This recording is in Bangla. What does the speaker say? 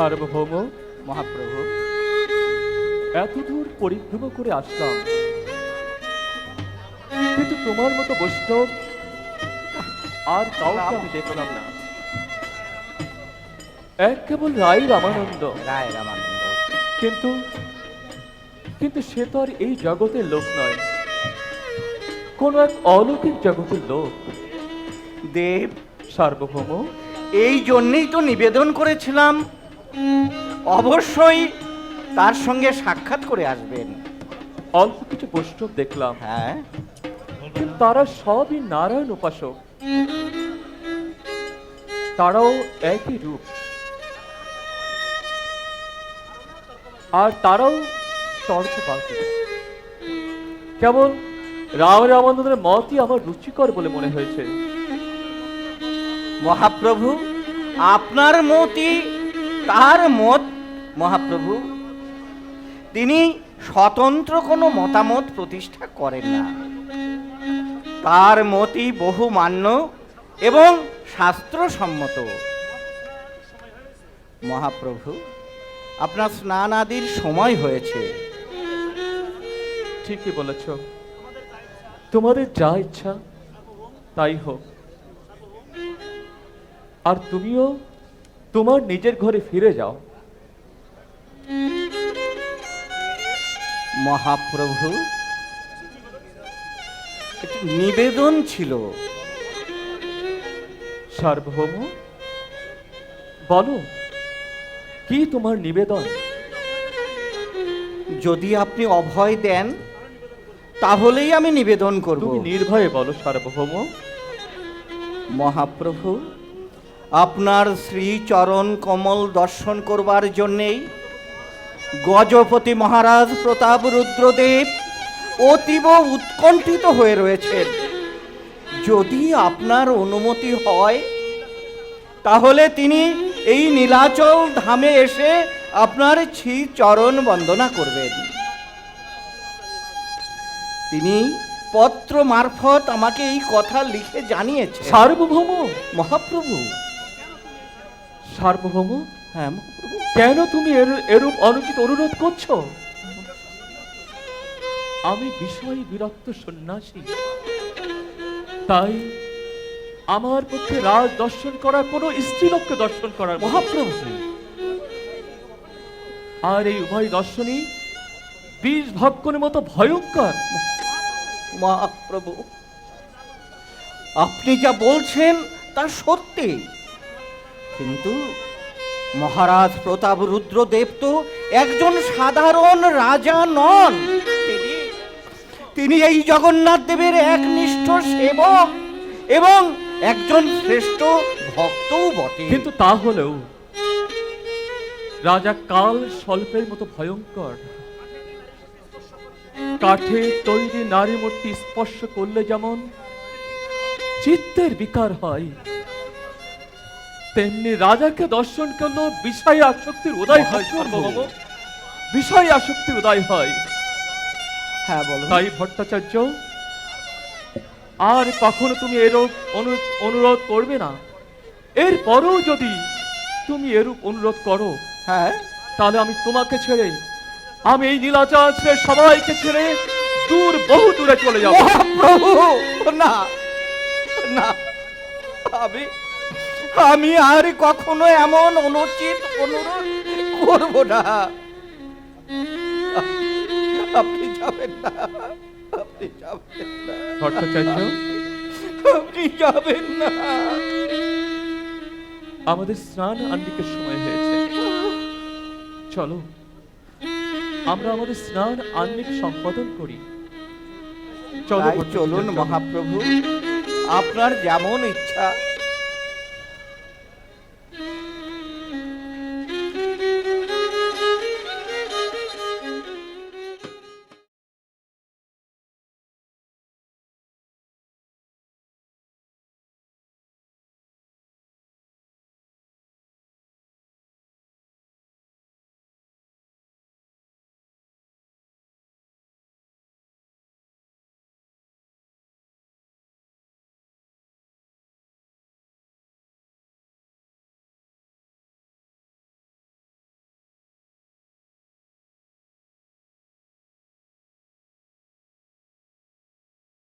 সার্বভৌম মহাপ্রভু। এত দূর পরিভ্রম করে আসলাম, কিন্তু তোমার মতো বৈষ্ণব আর কাউকে আমি দেখলাম না। এক কেবল রায় রামানন্দ। রায় রামানন্দ। কিন্তু কিন্তু সে তো আর এই জগতের লোক নয়, কোন এক অলৌকিক জগতের লোক। দেব, সার্বভৌম, এই জন্যই তো নিবেদন করেছিলাম, অবশ্যই তার সঙ্গে সাক্ষাৎ করে আসবেন। অল্প কিছু বৈষ্ণব দেখলাম, হ্যাঁ, কিন্তু তারা সবই নারায়ণ উপাসক। তারাও একই রূপ, আর তারাও তর্কবাদী। কেবল রাম রামানন্দের মতই আমার রুচিকর বলে মনে হয়েছে। মহাপ্রভু, আপনার মতই তার মত। মহাপ্রভু, তিনি স্বতন্ত্র কোনো মতামত প্রতিষ্ঠা করেন না। তার মতই বহুমান্য এবং শাস্ত্রসম্মত। মহাপ্রভু, আপনার স্নান আদির সময় হয়েছে। ঠিকই বলেছ, তোমাদের যা ইচ্ছা তাই হোক। আর তুমিও তোমার নিজের ঘরে ফিরে যাও। মহাপ্রভু, একটি নিবেদন ছিল। সার্বভৌম, বলো, কি তোমার নিবেদন? যদি আপনি অভয় দেন তাহলেই আমি নিবেদন করব। তুমি নির্ভয়ে বলো সার্বভৌম। মহাপ্রভু, আপনার শ্রীচরণ কমল দর্শন করবার জন্যেই গজপতি মহারাজ প্রতাপ রুদ্রদেব অতীব উৎকণ্ঠিত হয়ে রয়েছেন। যদি আপনার অনুমতি হয় তাহলে তিনি এই নীলাচল ধামে এসে আপনার শ্রীচরণ বন্দনা করবেন। তিনি পত্র মারফত আমাকে এই কথা লিখে জানিয়েছে। সার্বভৌম, মহাপ্রভু। সার্বভৌম, হ্যাঁ মহাপ্রভু। কেন তুমি এরূপ অনুচিত অনুরোধ করছো? আমি বিষয় বিরক্ত সন্ন্যাসী, তাই আমার পক্ষে রাজ দর্শন করার কোনো স্ত্রীলোককে দর্শন করার মহাপ্রভু। আর এই উভয় দর্শনই বিষ ভক্ষণের মতো ভয়ঙ্কর। মহাপ্রভু, আপনি যা বলছেন তা সত্যি, কিন্তু মহারাজ প্রতাপ রুদ্রদেব তো একজন সাধারণ রাজা নন। তিনি এই জগন্নাথ দেবের একনিষ্ঠ সেবক এবং একজন শ্রেষ্ঠ ভক্তও বটে। কিন্তু তা হলেও রাজা কাল স্বল্পের মতো ভয়ঙ্কর। কাঠে তৈরি নারী মূর্তি স্পর্শ করলে যেমন চিত্তের বিকার হয়, তেমনি রাজাকে দর্শন করলে বিষয় আসক্তির উদয় হয়। সার্বভৌম, বিষয় আসক্তির উদয় হয়। হ্যাঁ বলুন। তাই ভট্টাচার্য, আর কখনো তুমি এরূপ অনুরোধ করবে না। এরপরও যদি তুমি এরূপ অনুরোধ করো, হ্যাঁ, তাহলে আমি তোমাকে ছেড়ে, আমি এই নীলাচল ছেড়ে, সবাইকে ছেড়ে দূর, বহু দূরে চলে যাব। মহাপ্রভু, না না, আমি আর কখনো এমন অনুচিত অনুরোধ করব না। আপনি যাবেন না, আপনি যাবেন না ভট্টাচার্য, আপনি যাবেন না। আমাদের স্নান আহ্নিকের সময় হয়েছে, চলো আমরা আমাদের স্নান আহ্নিক সম্পাদন করি। চলুন মহাপ্রভু, আপনার যেমন ইচ্ছা।